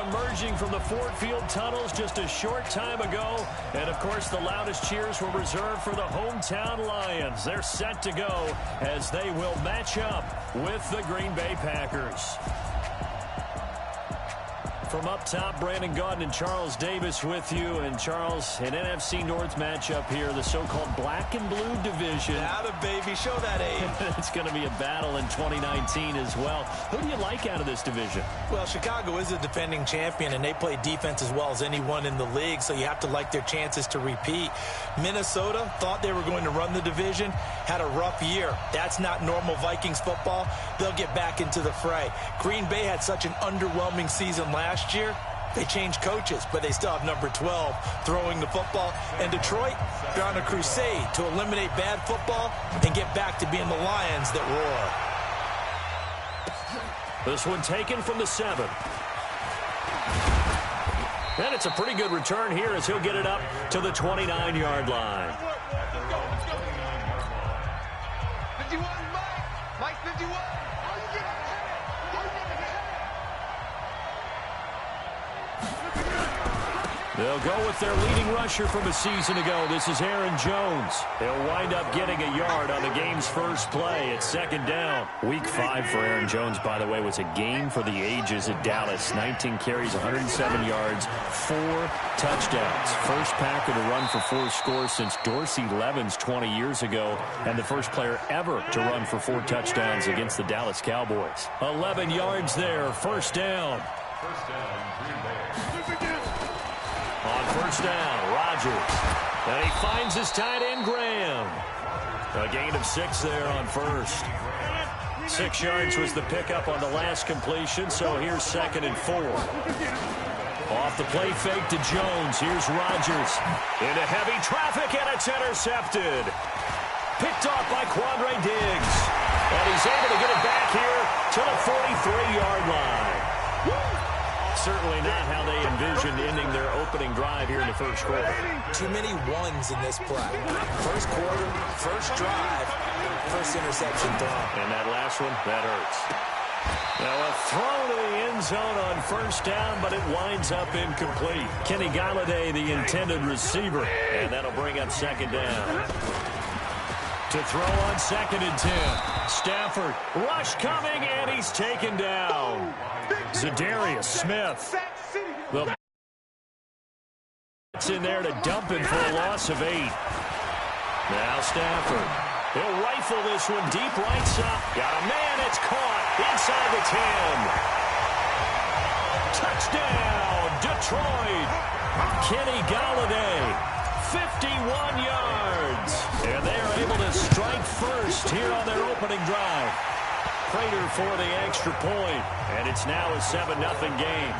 emerging from the Ford Field tunnels just a short time ago. And, of course, the loudest cheers were reserved for the hometown Lions. They're set to go as they will match up with the Green Bay Packers. From up top, Brandon Gaudin and Charles Davis with you. And, Charles, an NFC North matchup here, the so-called black and blue division. Atta baby, show that age. It's going to be a battle in 2019 as well. Who do you like out of this division? Well, Chicago is a defending champion, and they play defense as well as anyone in the league, so you have to like their chances to repeat. Minnesota thought they were going to run the division, had a rough year. That's not normal Vikings football. They'll get back into the fray. Green Bay had such an underwhelming season last year. They changed coaches, but they still have number 12 throwing the football. And Detroit, they're on a crusade to eliminate bad football and get back to being the Lions that roar. This one taken from the 7. And it's a pretty good return here as he'll get it up to the 29-yard line. 51, Mike 51. They'll go with their leading rusher from a season ago. This is Aaron Jones. He'll wind up getting a yard on the game's first play. It's second down. Week 5 for Aaron Jones, by the way, was a game for the ages at Dallas. 19 carries, 107 yards, 4 touchdowns. First Packer to run for 4 scores since Dorsey Levens 20 years ago, and the first player ever to run for 4 touchdowns against the Dallas Cowboys. 11 yards there, first down. On first down, Rodgers. And he finds his tight end, Graham. A gain of 6 there on first. 6 yards was the pickup on the last completion, so here's second and 4. Off the play fake to Jones. Here's Rodgers. Into heavy traffic, and it's intercepted. Picked off by Quandre Diggs. And he's able to get it back here to the 43-yard line. Certainly not how they envisioned ending their opening drive here in the first quarter. Too many ones in this play. First quarter, first drive, first interception thrown. And that last one, that hurts. Now a throw to the end zone on first down, but it winds up incomplete. Kenny Galladay, the intended receiver, and that'll bring up second down. To throw on second and 10. Stafford, rush coming, and he's taken down. Zadarius Smith. It's in there to dump him for a loss of 8. Now Stafford. He'll rifle this one deep right side. Got a man, it's caught inside the 10. Touchdown, Detroit. Kenny Galladay. 51 yards. And they are able to strike first here on their opening drive. Prater for the extra point. And it's now a 7-0 game.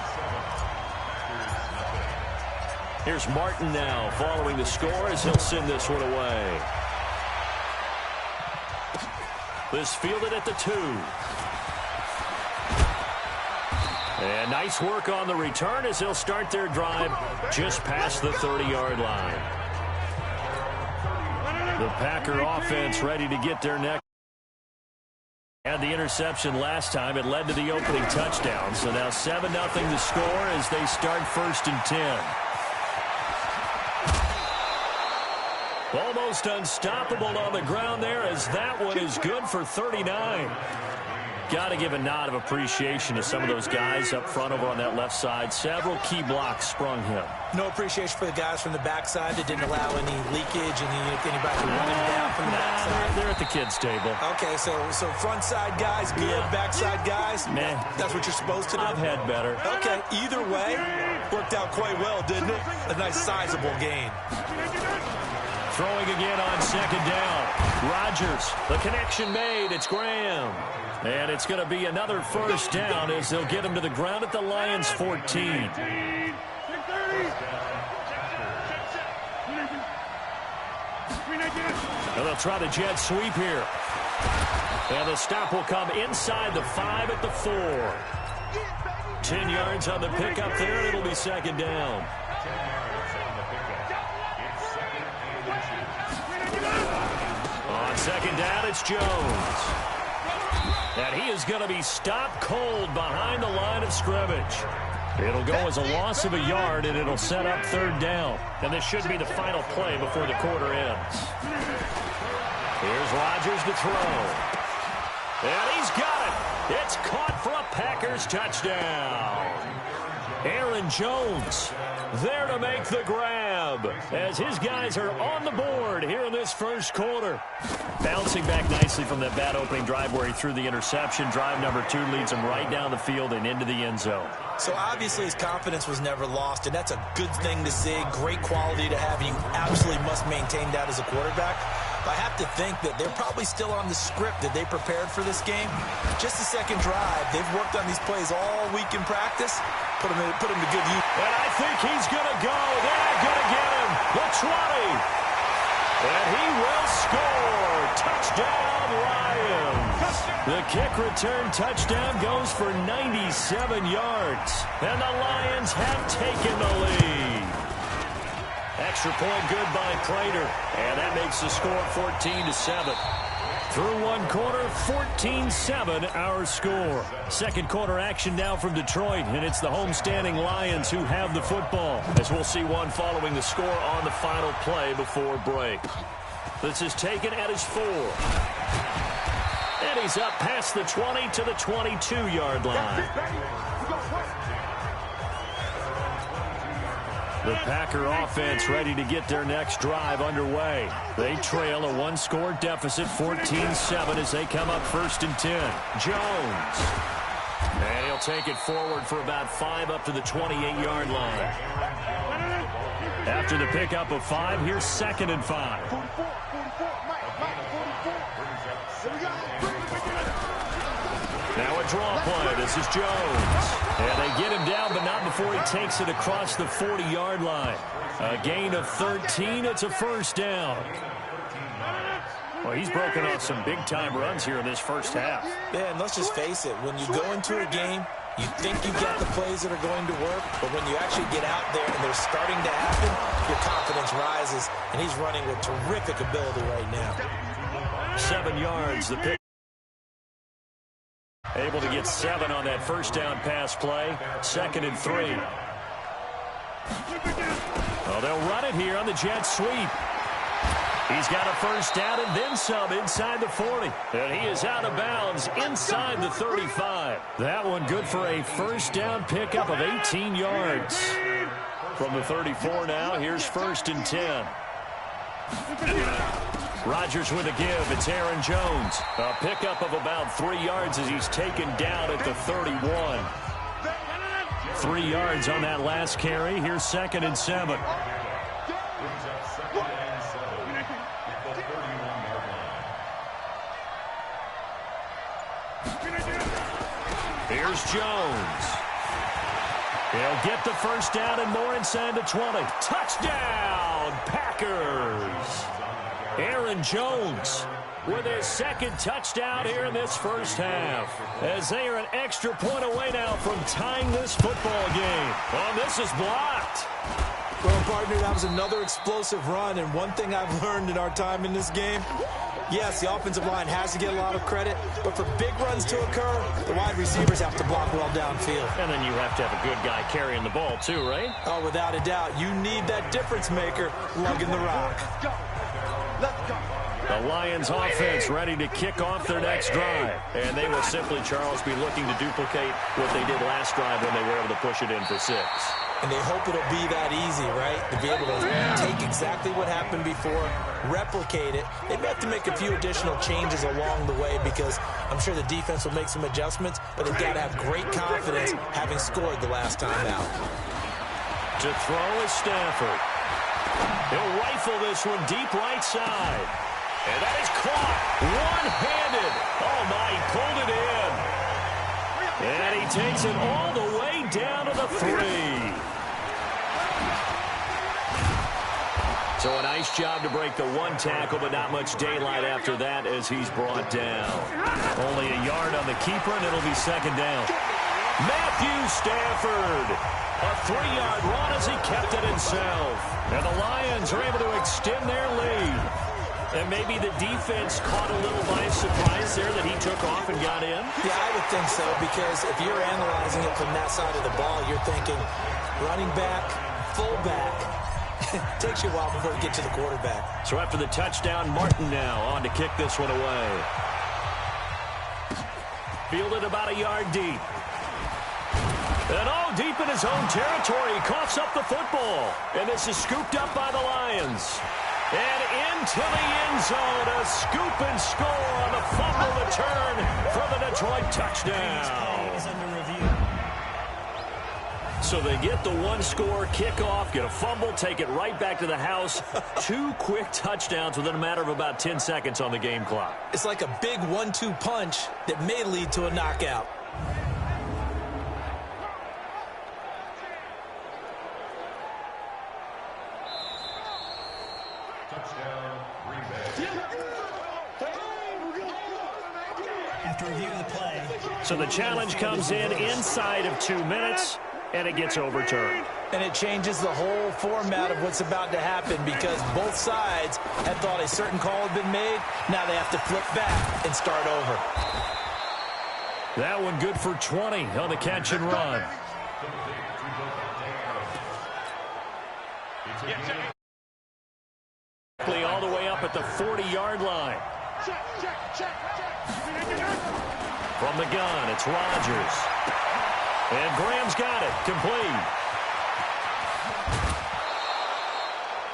Here's Martin now following the score as he'll send this one away. This fielded at the 2. And nice work on the return as they'll start their drive just past the 30-yard line. The Packer offense ready to get their next. Had the interception last time. It led to the opening touchdown. So now 7-0 the score as they start first and 10. Almost unstoppable on the ground there as that one is good for 39. Got to give a nod of appreciation to some of those guys up front over on that left side. Several key blocks sprung him. No appreciation for the guys from the backside that didn't allow any leakage and anybody to run him down from the backside. They're at the kids' table. Okay, so front side guys good, backside guys, man, that's what you're supposed to do. I've had better. Okay, either way, worked out quite well, didn't it? A nice sizable gain. Throwing again on second down. Rodgers, the connection made. It's Graham. And it's going to be another first down as they'll get him to the ground at the Lions' 14. And they'll try the jet sweep here. And the stop will come inside the 5 at the 4. 10 yards on the pickup there, and it'll be second down. On second down, it's Jones. And he is going to be stopped cold behind the line of scrimmage. It'll go as a loss of a yard, and it'll set up third down. And this should be the final play before the quarter ends. Here's Rodgers to throw. And he's got it. It's caught for a Packers touchdown. Aaron Jones there to make the grab as his guys are on the board here in this first quarter. Bouncing back nicely from that bad opening drive where he threw the interception. Drive number 2 leads him right down the field and into the end zone. So obviously his confidence was never lost, and that's a good thing to see. Great quality to have, and you absolutely must maintain that as a quarterback. I have to think that they're probably still on the script that they prepared for this game. Just the second drive. They've worked on these plays all week in practice. Put him to good use. And I think he's going to go. They're going to get him. The 20. And he will score. Touchdown, Lions. The kick return touchdown goes for 97 yards. And the Lions have taken the lead. Extra point good by Prater. And that makes the score 14-7. Through one quarter, 14-7 our score. Second quarter action now from Detroit, and it's the homestanding Lions who have the football, as we'll see one following the score on the final play before break. This is taken at his 4. And he's up past the 20 to the 22-yard line. The Packer offense ready to get their next drive underway. They trail a one-score deficit, 14-7, as they come up 1st and 10. Jones. And he'll take it forward for about 5 up to the 28-yard line. After the pickup of 5, here's 2nd and 5. Now a draw play. This is Jones. And they get him down, but not before he takes it across the 40-yard line. A gain of 13. It's a first down. Well, he's broken off some big-time runs here in this first half. Yeah, and let's just face it. When you go into a game, you think you've got the plays that are going to work, but when you actually get out there and they're starting to happen, your confidence rises, and he's running with terrific ability right now. 7 yards, the pick. Able to get 7 on that first down pass play. 2nd and 3. Well, they'll run it here on the jet sweep. He's got a first down and then some inside the 40. And he is out of bounds inside the 35. That one good for a first down pickup of 18 yards. From the 34 now, here's 1st and 10. Rodgers with a give. It's Aaron Jones. A pickup of about 3 yards as he's taken down at the 31. 3 yards on that last carry. Here's 2nd and 7. Here's Jones. He'll get the first down and more inside the 20. Touchdown, Packers. Aaron Jones with his 2nd touchdown here in this first half, as they are an extra point away now from tying this football game. Oh, this is blocked. Well, partner, that was another explosive run, and one thing I've learned in our time in this game, yes, the offensive line has to get a lot of credit, but for big runs to occur, the wide receivers have to block well downfield. And then you have to have a good guy carrying the ball too, right? Oh, without a doubt. You need that difference maker lugging the rock. The Lions offense ready to kick off their next drive. And they will simply, Charles, be looking to duplicate what they did last drive when they were able to push it in for 6. And they hope it'll be that easy, right? To be able to take exactly what happened before, replicate it. They may have to make a few additional changes along the way because I'm sure the defense will make some adjustments, but they've got to have great confidence having scored the last time out. To throw is Stafford. He'll rifle this one deep right side. And that is caught. One-handed. Oh, my, he pulled it in. And he takes it all the way down to the 3. So a nice job to break the 1 tackle, but not much daylight after that as he's brought down. Only a yard on the keeper, and it'll be 2nd down. Matthew Stafford. A 3-yard run as he kept it himself. And the Lions are able to extend their lead. And maybe the defense caught a little by surprise there that he took off and got in? Yeah, I would think so, because if you're analyzing it from that side of the ball, you're thinking running back, fullback. It takes you a while before you get to the quarterback. So after the touchdown, Martin now on to kick this one away. Fielded about a yard deep. And all deep in his own territory, he coughs up the football. And this is scooped up by the Lions. And into the end zone, a scoop and score on the fumble return for the Detroit touchdown. So they get the one-score kickoff, get a fumble, take it right back to the house. 2 quick touchdowns within a matter of about 10 seconds on the game clock. It's like a big 1-2 punch that may lead to a knockout. After reviewing the play. So the challenge comes in inside of 2 minutes, and it gets overturned. And it changes the whole format of what's about to happen, because both sides had thought a certain call had been made. Now they have to flip back and start over. That one good for 20 on the catch and run. All the way up at the 40-yard line. From the gun, it's Rodgers. And Graham's got it, complete.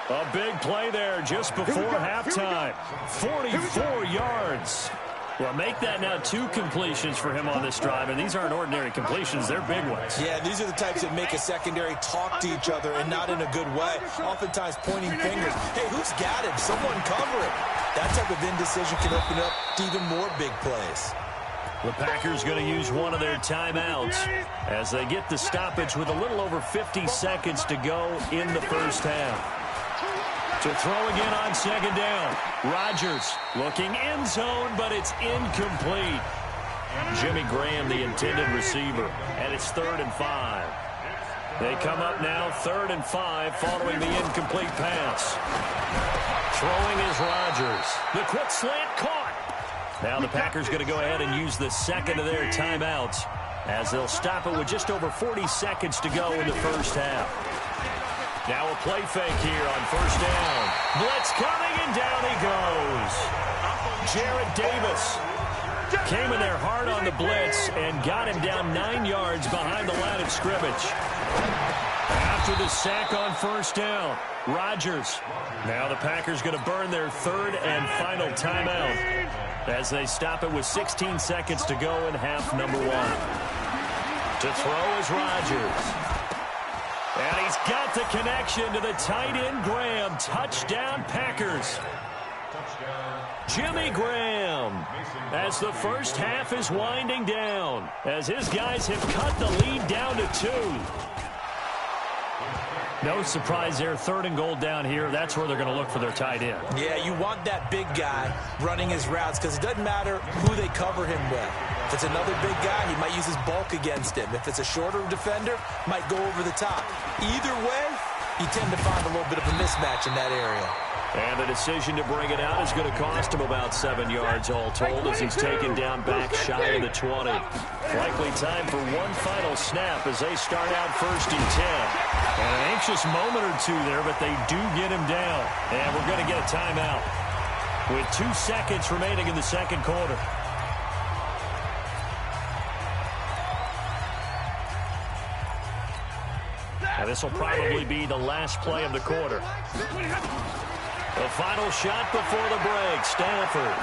A big play there just before halftime. 44 yards. Well, make that now 2 completions for him on this drive, and these aren't ordinary completions. They're big ones. Yeah, these are the types that make a secondary talk to each other, and not in a good way. Oftentimes pointing fingers. Hey, who's got him? Someone cover it. That type of indecision can open up to even more big plays. The Packers going to use one of their timeouts as they get the stoppage with a little over 50 seconds to go in the first half. To throw again on second down. Rodgers looking end zone, but it's incomplete. Jimmy Graham, the intended receiver, and it's 3rd and 5. They come up now 3rd and 5 following the incomplete pass. Throwing is Rodgers. The quick slant caught. Now the Packers going to go ahead and use the second of their timeouts as they'll stop it with just over 40 seconds to go in the first half. Now a play fake here on first down. Blitz coming, and down he goes. Jarrett Davis came in there hard on the blitz and got him down 9 yards behind the line of scrimmage. After the sack on first down, Rodgers. Now the Packers going to burn their 3rd and final timeout as they stop it with 16 seconds to go in half number 1. To throw is Rodgers. And he's got the connection to the tight end, Graham. Touchdown, Packers. Jimmy Graham, as the first half is winding down, as his guys have cut the lead down to 2. No surprise there, 3rd and goal down here. That's where they're going to look for their tight end. Yeah, you want that big guy running his routes, because it doesn't matter who they cover him with. If it's another big guy, he might use his bulk against him. If it's a shorter defender, might go over the top. Either way, you tend to find a little bit of a mismatch in that area. And the decision to bring it out is going to cost him about 7 yards all told, as he's taken down back shy of the 20. Likely time for one final snap as they start out 1st and 10. And an anxious moment or two there, but they do get him down. And we're going to get a timeout with 2 seconds remaining in the second quarter. And this will probably be the last play of the quarter. The final shot before the break. Stanford.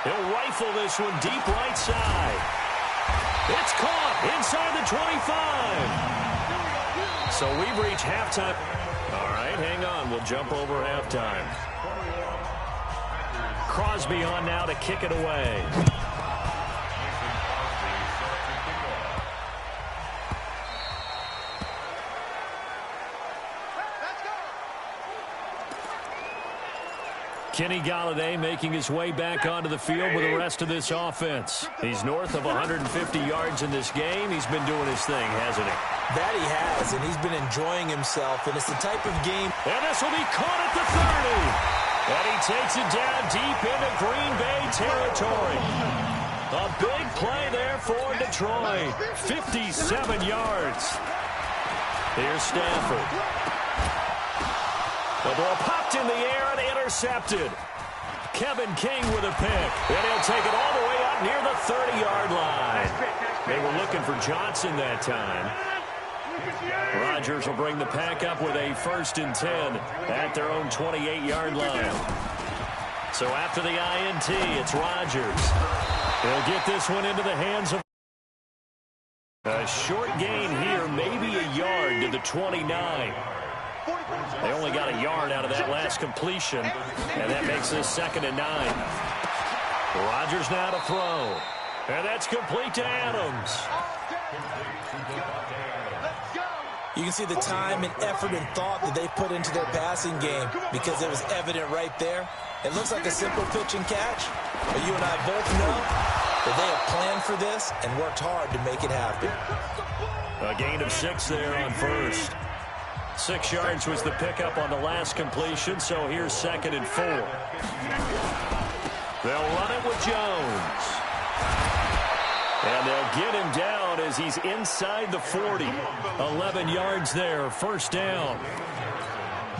He'll rifle this one deep right side. It's caught inside the 25. So we've reached halftime. All right, hang on. We'll jump over halftime. Crosby on now to kick it away. Kenny Golladay making his way back onto the field with the rest of this offense. He's north of 150 yards in this game. He's been doing his thing, hasn't he? That he has, and he's been enjoying himself, and it's the type of game. And this will be caught at the 30. And he takes it down deep into Green Bay territory. A big play there for Detroit. 57 yards. Here's Stafford. The ball popped in the air and intercepted. Kevin King with a pick. And he'll take it all the way up near the 30-yard line. They were looking for Johnson that time. Rodgers will bring the pack up with a 1st and 10 at their own 28-yard line. So after the INT, it's Rodgers. He'll get this one into the hands of a short gain here, maybe a yard to the 29. They only got a yard out of that last completion, and that makes this 2nd and 9. Rodgers now to throw, and that's complete to Adams. You can see the time and effort and thought that they put into their passing game because it was evident right there. It looks like a simple pitch and catch, but you and I both know that they have planned for this and worked hard to make it happen. A gain of 6 there on 1st. 6 yards was the pickup on the last completion, so here's 2nd and 4. They'll run it with Jones. And they'll get him down as he's inside the 40. 11 yards there, 1st down.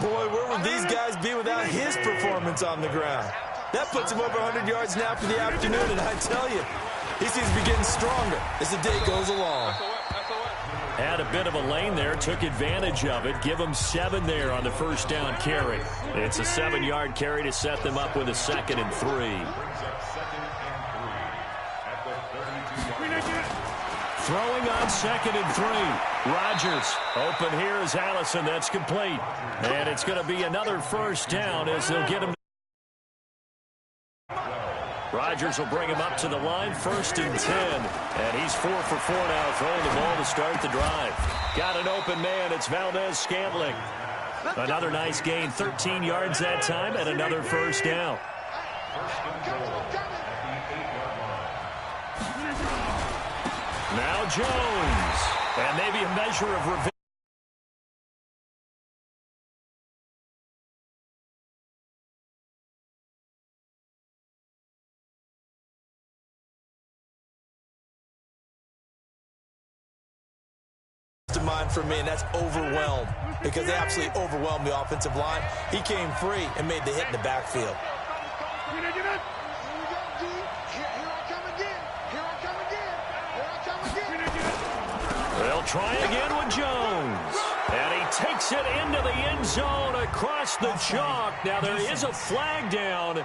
Boy, where would these guys be without his performance on the ground? That puts him over 100 yards now for the afternoon, and I tell you, he seems to be getting stronger as the day goes along. Had a bit of a lane there, took advantage of it. Give him 7 there on the 1st down carry. It's a 7-yard carry to set them up with a 2nd and 3. Throwing on 2nd and 3. Rodgers open here is Allison. That's complete. And it's going to be another 1st down as they'll get him. Rodgers will bring him up to the line, 1st and 10. And he's 4 for 4 now, throwing the ball to start the drive. Got an open man. It's Valdez-Scantling. Another nice gain, 13 yards that time, and another 1st down. Now Jones. And maybe a measure of revenge. Mind for me, and that's overwhelmed, because they absolutely overwhelmed the offensive line. He came free and made the hit in the backfield. They'll try again with Jones. And he takes it into the end zone across the chalk. Now there is a flag down,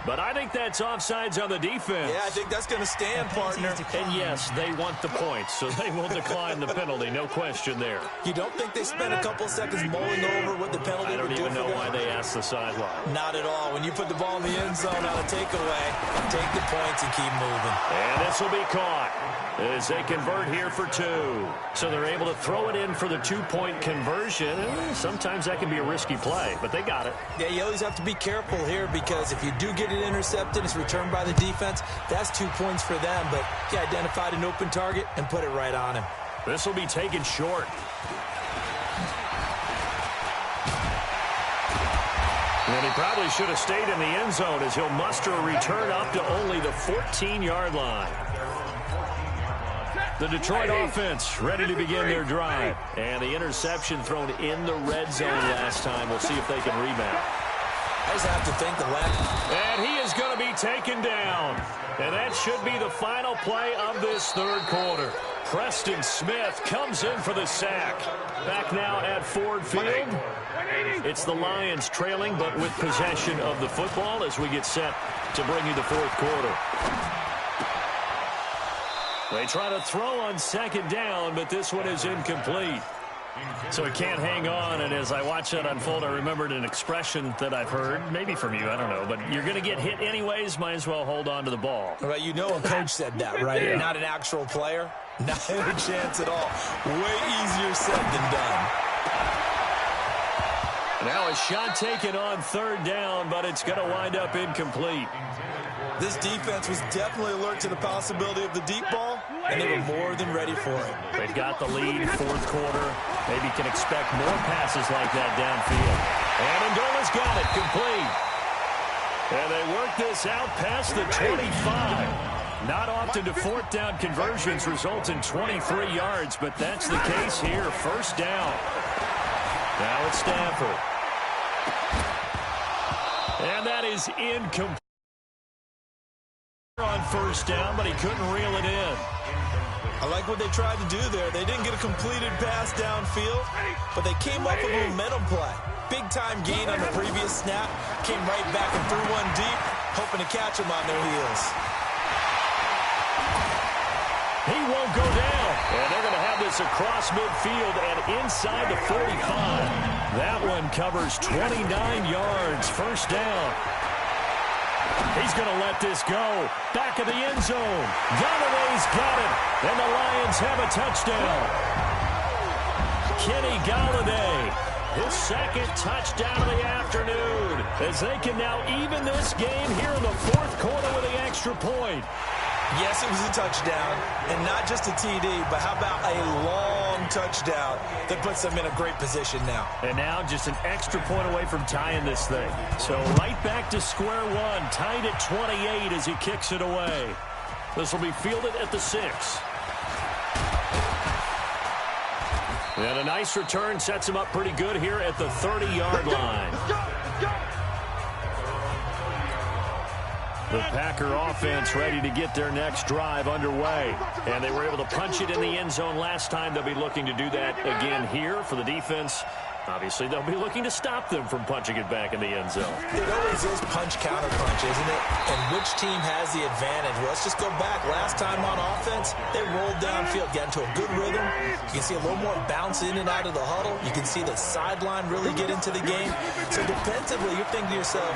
but I think that's offsides on the defense. Yeah, I think that's going to stand, partner. And yes, they want the points, so they will decline the penalty. No question there. You don't think they spent a couple seconds mulling over what the penalty would do? I don't even know why they asked the sideline. Not at all. When you put the ball in the end zone on a takeaway, take the points and keep moving. And this will be caught as they convert here for 2. So they're able to throw it in for the 2-point conversion. Sometimes that can be a risky play, but they got it. Yeah, you always have to be careful here, because if you do get it intercepted, it's returned by the defense, that's 2 points for them. But he identified an open target and put it right on him. This will be taken short. And he probably should have stayed in the end zone as he'll muster a return up to only the 14-yard line. The Detroit offense ready to begin their drive. And the interception thrown in the red zone last time. We'll see if they can rebound. I just have to think the left. And he is going to be taken down. And that should be the final play of this 3rd quarter. Preston Smith comes in for the sack. Back now at Ford Field. It's the Lions trailing, but with possession of the football as we get set to bring you the 4th quarter. They try to throw on 2nd down, but this one is incomplete. So he can't hang on, and as I watch that unfold, I remembered an expression that I've heard, maybe from you, I don't know, but you're going to get hit anyways, might as well hold on to the ball. Well, you know a coach said that, right? Yeah. Not an actual player. Not a chance at all. Way easier said than done. Now a shot taken on 3rd down, but it's going to wind up incomplete. This defense was definitely alert to the possibility of the deep ball, and they were more than ready for it. They've got the lead, 4th quarter. Maybe can expect more passes like that downfield. And Amendola's got it, complete. And they work this out past the 25. Not often do fourth down conversions result in 23 yards, but that's the case here. First down. Now it's Stanford. And that is incomplete on first down, but he couldn't reel it in. I like what they tried to do there. They didn't get a completed pass downfield, but they came up with a momentum play. Big-time gain on the previous snap. Came right back and threw one deep, hoping to catch him on their heels. He won't go down. And they're going to have this across midfield and inside the 45. That one covers 29 yards. First down. He's going to let this go. Back of the end zone. Galladay's got it. And the Lions have a touchdown. Kenny Galladay, his second touchdown of the afternoon, as they can now even this game here in the fourth quarter with the extra point. Yes, it was a touchdown, and not just a TD, but how about a long touchdown that puts them in a great position now. And now just an extra point away from tying this thing. So right back to square one, tied at 28 as he kicks it away. This will be fielded at the 6. And a nice return sets him up pretty good here at the 30-yard line. The Packer offense ready to get their next drive underway. And they were able to punch it in the end zone last time. They'll be looking to do that again here for the defense. Obviously, they'll be looking to stop them from punching it back in the end zone. It always is punch-counter-punch, isn't it? And which team has the advantage? Well, let's just go back. Last time on offense, they rolled downfield, got into a good rhythm. You can see a little more bounce in and out of the huddle. You can see the sideline really get into the game. So defensively, you're thinking to yourself,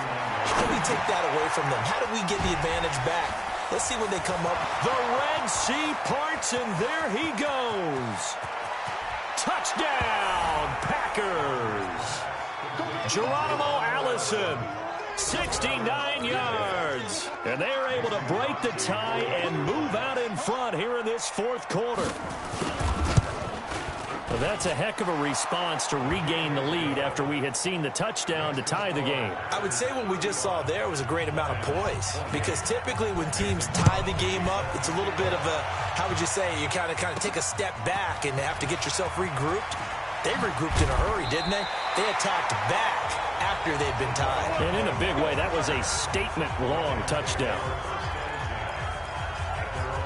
how do we take that away from them? How do we get the advantage back? Let's see when they come up. The Red Sea parts, and there he goes. Touchdown, Packers. Geronimo Allison, 69 yards. And they are able to break the tie and move out in front here in this fourth quarter. Well, that's a heck of a response to regain the lead after we had seen the touchdown to tie the game. I would say what we just saw there was a great amount of poise, because typically when teams tie the game up, it's a little bit of a, how would you say, you kind of take a step back and have to get yourself regrouped. They regrouped in a hurry, didn't they? They attacked back after they'd been tied. And in a big way, that was a statement-long touchdown.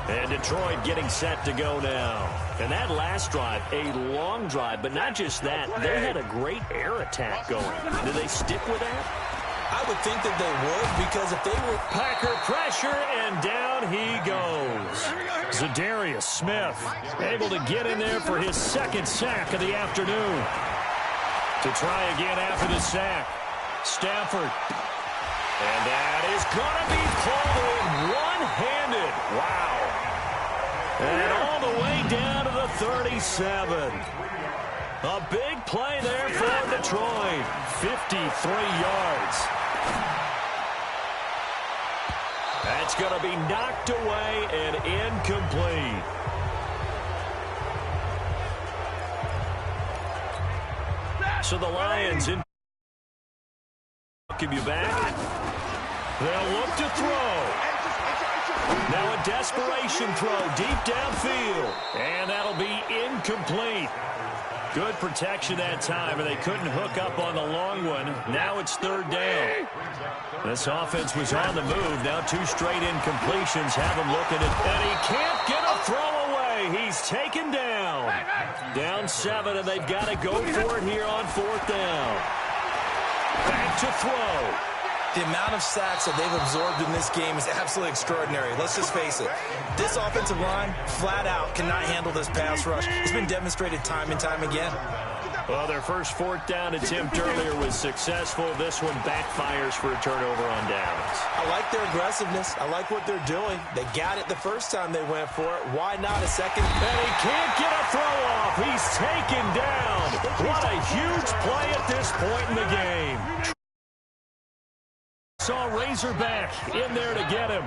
And Detroit getting set to go now. And that last drive, a long drive, but not just that. They had a great air attack going. Did they stick with that? I would think that they would, because if they were... Packer pressure, and down he goes. Zadarius Smith able to get in there for his second sack of the afternoon. To try again after the sack. Stafford. And that is going to be pulled in one-handed. Wow. And all the way down to the 37. A big play there for Detroit. 53 yards. That's going to be knocked away and incomplete. So the Lions in. Give you back. They'll look to throw. Now a desperation throw deep downfield. And that'll be incomplete. Good protection that time, and they couldn't hook up on the long one. Now it's third down. This offense was on the move. Now two straight incompletions have him looking at. And he can't get a throw away. He's taken down. Down 7, and they've got to go for it here on fourth down. Back to throw. The amount of sacks that they've absorbed in this game is absolutely extraordinary. Let's just face it. This offensive line, flat out, cannot handle this pass rush. It's been demonstrated time and time again. Well, their first fourth down attempt earlier was successful. This one backfires for a turnover on downs. I like their aggressiveness. I like what they're doing. They got it the first time they went for it. Why not a second? And he can't get a throw off. He's taken down. What a huge play at this point in the game. Saw Razorback in there to get him.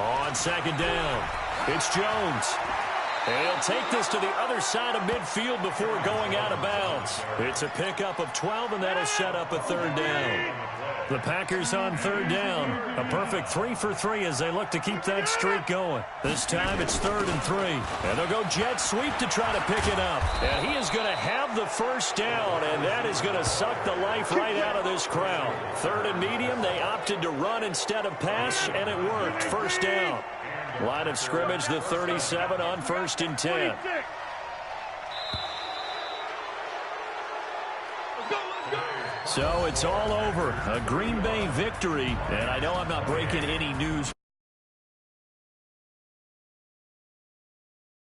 On second down, it's Jones. And he'll take this to the other side of midfield before going out of bounds. It's a pickup of 12, and that'll set up a third down. The Packers on third down. A perfect 3 for 3 as they look to keep that streak going. This time it's 3rd and 3. And they'll go jet sweep to try to pick it up. And he is going to have the first down, and that is going to suck the life right out of this crowd. 3rd and medium, they opted to run instead of pass, and it worked. First down. Line of scrimmage, the 37 on 1st and 10. So it's all over. A Green Bay victory. And I know I'm not breaking any news.